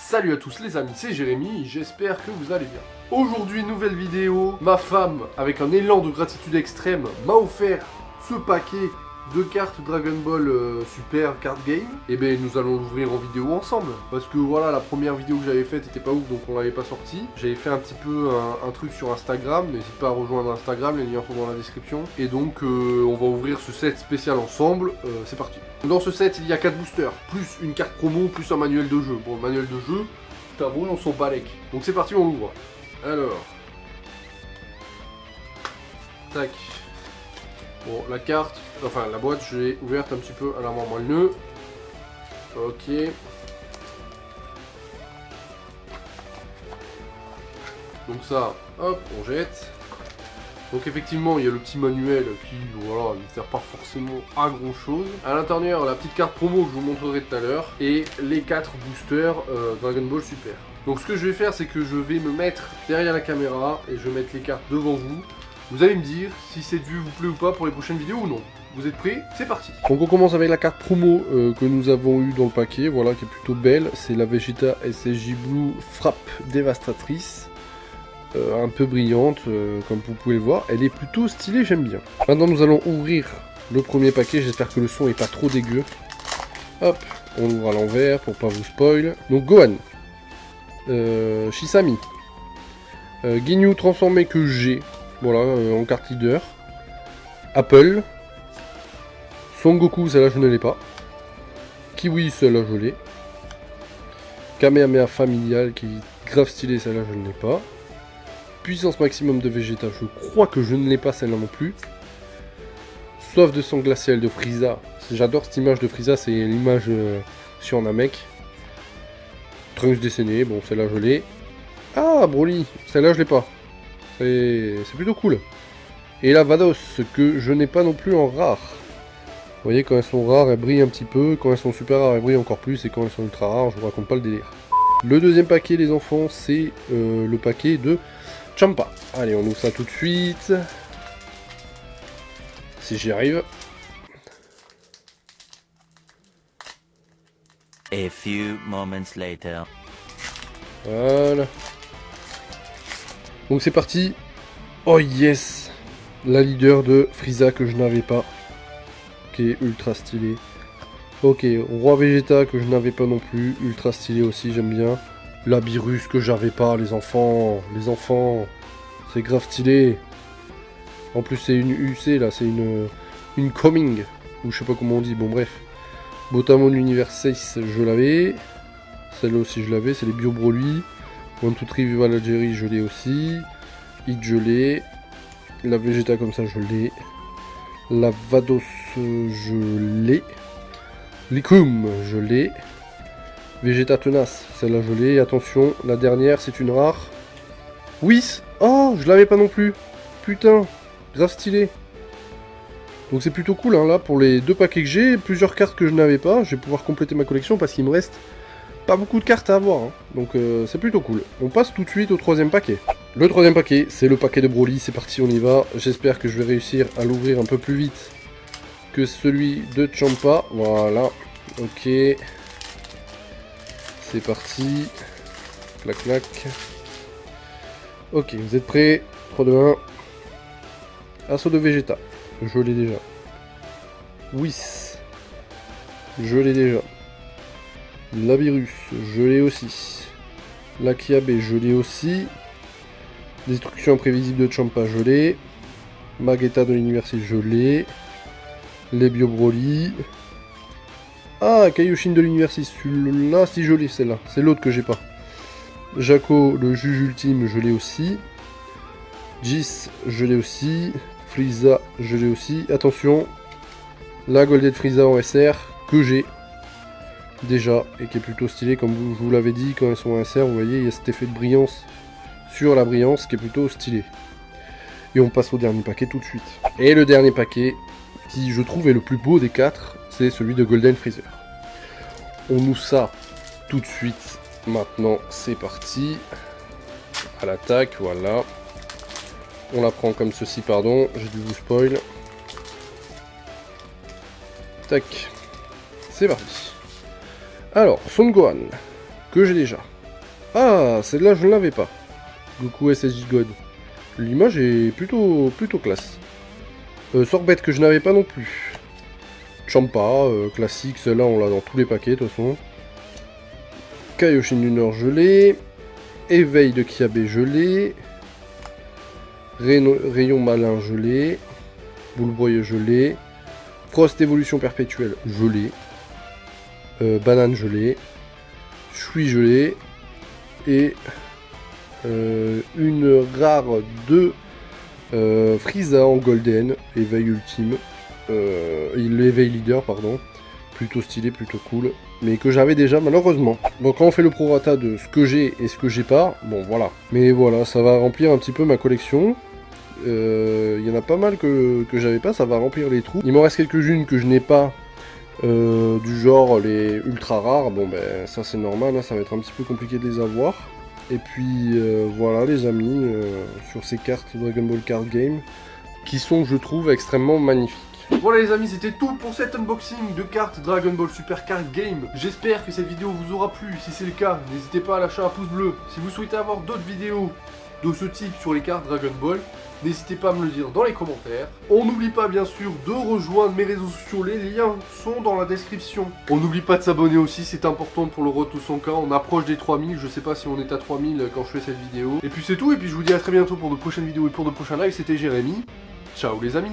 Salut à tous les amis, c'est Jérémy, j'espère que vous allez bien. Aujourd'hui, nouvelle vidéo, ma femme, avec un élan de gratitude extrême, m'a offert ce paquet de cartes Dragon Ball Super Card Game. Et bien nous allons l'ouvrir en vidéo ensemble. Parce que voilà, la première vidéo que j'avais faite était pas ouf, donc on l'avait pas sorti. J'avais fait un petit peu un truc sur Instagram, n'hésite pas à rejoindre Instagram, les liens sont dans la description. Et donc on va ouvrir ce set spécial ensemble, c'est parti. Dans ce set il y a 4 boosters, plus une carte promo, plus un manuel de jeu. Bon, le manuel de jeu, je t'avoue, on s'en balèque. Donc c'est parti, on l'ouvre. Alors... Tac. Bon, la carte, enfin la boîte, je l'ai ouverte un petit peu à la main moelleux. Ok. Donc ça, hop, on jette. Donc effectivement, il y a le petit manuel qui, voilà, ne sert pas forcément à grand chose. À l'intérieur, la petite carte promo que je vous montrerai tout à l'heure. Et les 4 boosters Dragon Ball Super. Donc ce que je vais faire, c'est que je vais me mettre derrière la caméra et je vais mettre les cartes devant vous. Vous allez me dire si cette vue vous plaît ou pas pour les prochaines vidéos ou non. Vous êtes prêts? C'est parti. Donc on commence avec la carte promo que nous avons eue dans le paquet, voilà, qui est plutôt belle. C'est la Vegeta SSJ Blue Frappe Dévastatrice. Un peu brillante, comme vous pouvez le voir. Elle est plutôt stylée, j'aime bien. Maintenant nous allons ouvrir le premier paquet, j'espère que le son est pas trop dégueu. Hop, on ouvre à l'envers pour pas vous spoil. Donc Gohan, Shisami, Ginyu transformé que j'ai. Voilà, en carte leader. Apple. Son Goku, celle-là je ne l'ai pas. Kiwi, celle-là je l'ai. Kamehameha familial qui est grave stylé, celle-là je ne l'ai pas. Puissance maximum de Vegeta, je crois que je ne l'ai pas celle-là non plus. Soif de sang glacial de Frieza. J'adore cette image de Frieza, c'est l'image sur Namek. Trunks décédé, bon celle-là je l'ai. Ah, Broly, celle-là je l'ai pas. C'est plutôt cool. Et la Vados, que je n'ai pas non plus en rare. Vous voyez, quand elles sont rares, elles brillent un petit peu. Quand elles sont super rares, elles brillent encore plus. Et quand elles sont ultra rares, je vous raconte pas le délire. Le deuxième paquet, les enfants, c'est le paquet de Champa. Allez, on ouvre ça tout de suite. Si j'y arrive. A few moments later. Voilà. Donc c'est parti. Oh yes, la leader de Frieza que je n'avais pas, qui est ultra stylé. Ok, Roi Vegeta que je n'avais pas non plus, ultra stylé aussi, j'aime bien. La Beerus que j'avais pas, les enfants, c'est grave stylé. En plus c'est une UC là, c'est une coming, ou je sais pas comment on dit, bon bref. Botamon Univers 6, je l'avais. Celle-là aussi je l'avais, c'est les Bio Broly. 1, 2, 3 Viva la Jerry, je l'ai aussi. Hit, je l'ai. La Vegeta comme ça, je l'ai. La Vados, je l'ai. Likum, je l'ai. Vegeta Tenace, celle-là, je l'ai. Attention, la dernière, c'est une rare. Whis. Oh, je l'avais pas non plus. Putain, grave stylé. Donc c'est plutôt cool, hein, là, pour les deux paquets que j'ai. Plusieurs cartes que je n'avais pas. Je vais pouvoir compléter ma collection parce qu'il me reste pas beaucoup de cartes à avoir, hein. Donc c'est plutôt cool. On passe tout de suite au troisième paquet. Le troisième paquet, c'est le paquet de Broly, c'est parti, on y va. J'espère que je vais réussir à l'ouvrir un peu plus vite que celui de Champa. Voilà, ok. C'est parti. Clac, clac. Ok, vous êtes prêts? 3, 2, 1. Assaut de Vegeta, je l'ai déjà. Whis, je l'ai déjà. La Beerus, je l'ai aussi. La Kiabe, je l'ai aussi. Destruction imprévisible de Champa, je l'ai. Magetta de l'univers 6, je l'ai. Les Bio Broly. Ah, Kaioshin de l'univers 6, celui-là, si je l'ai, celle-là. C'est l'autre que j'ai pas. Jaco, le juge ultime, je l'ai aussi. Jis, je l'ai aussi. Frieza, je l'ai aussi. Attention, la Golden Frieza en SR, que j'ai déjà, et qui est plutôt stylé, comme je vous l'avais dit, quand elles sont en SR, vous voyez, il y a cet effet de brillance sur la brillance qui est plutôt stylé. Et on passe au dernier paquet tout de suite. Et le dernier paquet, qui je trouve est le plus beau des 4, c'est celui de Golden Freezer. On ouvre ça tout de suite, maintenant c'est parti. À l'attaque, voilà. On la prend comme ceci, pardon, j'ai dû vous spoil. Tac, c'est parti. Alors, Son Gohan, que j'ai déjà. Ah, celle-là, je ne l'avais pas. Goku SSJ God. L'image est plutôt classe. Sorbet que je n'avais pas non plus. Champa, classique, celle-là on l'a dans tous les paquets de toute façon. Kaioshin Lunar gelé. Éveil de Kiabe gelé. Rayon malin gelé. Boule broye gelé. Frost évolution perpétuelle gelé. Banane gelée. Chui gelé. Et une rare de Frieza en golden. Éveil ultime. L'éveil leader, pardon. Plutôt stylé, plutôt cool. Mais que j'avais déjà malheureusement. Donc quand on fait le prorata de ce que j'ai et ce que j'ai pas, bon voilà. Mais voilà, ça va remplir un petit peu ma collection. Il y en a pas mal que j'avais pas, ça va remplir les trous. Il m'en reste quelques-unes que je n'ai pas. Du genre les ultra rares, bon ben ça c'est normal, hein, ça va être un petit peu compliqué de les avoir. Et puis voilà les amis, sur ces cartes Dragon Ball Card Game, qui sont je trouve extrêmement magnifiques. Voilà les amis, c'était tout pour cet unboxing de cartes Dragon Ball Super Card Game. J'espère que cette vidéo vous aura plu. Si c'est le cas, n'hésitez pas à lâcher un pouce bleu. Si vous souhaitez avoir d'autres vidéos de ce type sur les cartes Dragon Ball, n'hésitez pas à me le dire dans les commentaires. On n'oublie pas bien sûr de rejoindre mes réseaux sociaux, les liens sont dans la description. On n'oublie pas de s'abonner aussi, c'est important pour le retour 100K, on approche des 3000, je sais pas si on est à 3000 quand je fais cette vidéo. Et puis c'est tout, et puis je vous dis à très bientôt pour de prochaines vidéos et pour de prochains lives, c'était Jérémy. Ciao les amis.